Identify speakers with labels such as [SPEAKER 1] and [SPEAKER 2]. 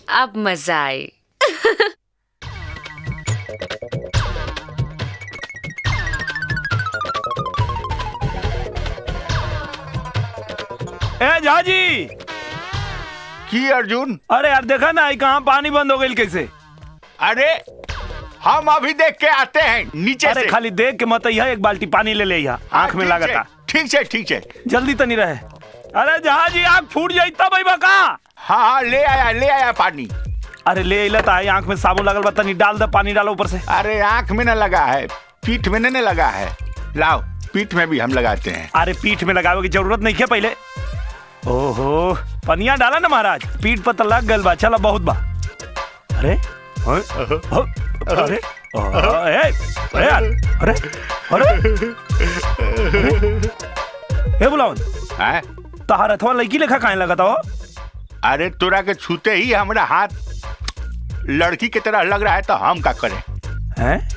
[SPEAKER 1] अब मजा आई।
[SPEAKER 2] ए झाजी
[SPEAKER 3] की अर्जुन?
[SPEAKER 2] अरे यार देखा ना कहाँ पानी बंद हो गई कैसे?
[SPEAKER 3] अरे हम अभी देख के आते हैं नीचे
[SPEAKER 2] अरे
[SPEAKER 3] से।
[SPEAKER 2] खाली देख के मत यहाँ एक बाल्टी पानी ले यहाँ आँख में लागता।
[SPEAKER 3] ठीक है ठीक है
[SPEAKER 2] जल्दी तो नहीं रहे। अरे जहाजी आँख फूट जाई तब भाई बका।
[SPEAKER 3] हाँ ले आया पानी।
[SPEAKER 2] अरे ले अला तो आँख में साबुन लगल बा तनी डाल दे पानी डालो ऊपर से।
[SPEAKER 3] अरे आँख में न लगा है, पीठ में न लगा है। लाओ पीठ में भी हम लगाते हैं।
[SPEAKER 2] अरे पीठ में लगावे की जरूरत नहीं है पहले। ओहो पनिया डाला ना महाराज, पीठ पर तो लग गल बा। चला बहुत बा। अरे अरे अरे अरे बुलाओ तहार अथवा लड़की लेखा काहे लगता हो?
[SPEAKER 3] अरे तोरा के छूते ही हमारा हाथ लड़की की तरह लग रहा है तो हम क्या करें?
[SPEAKER 2] हैं?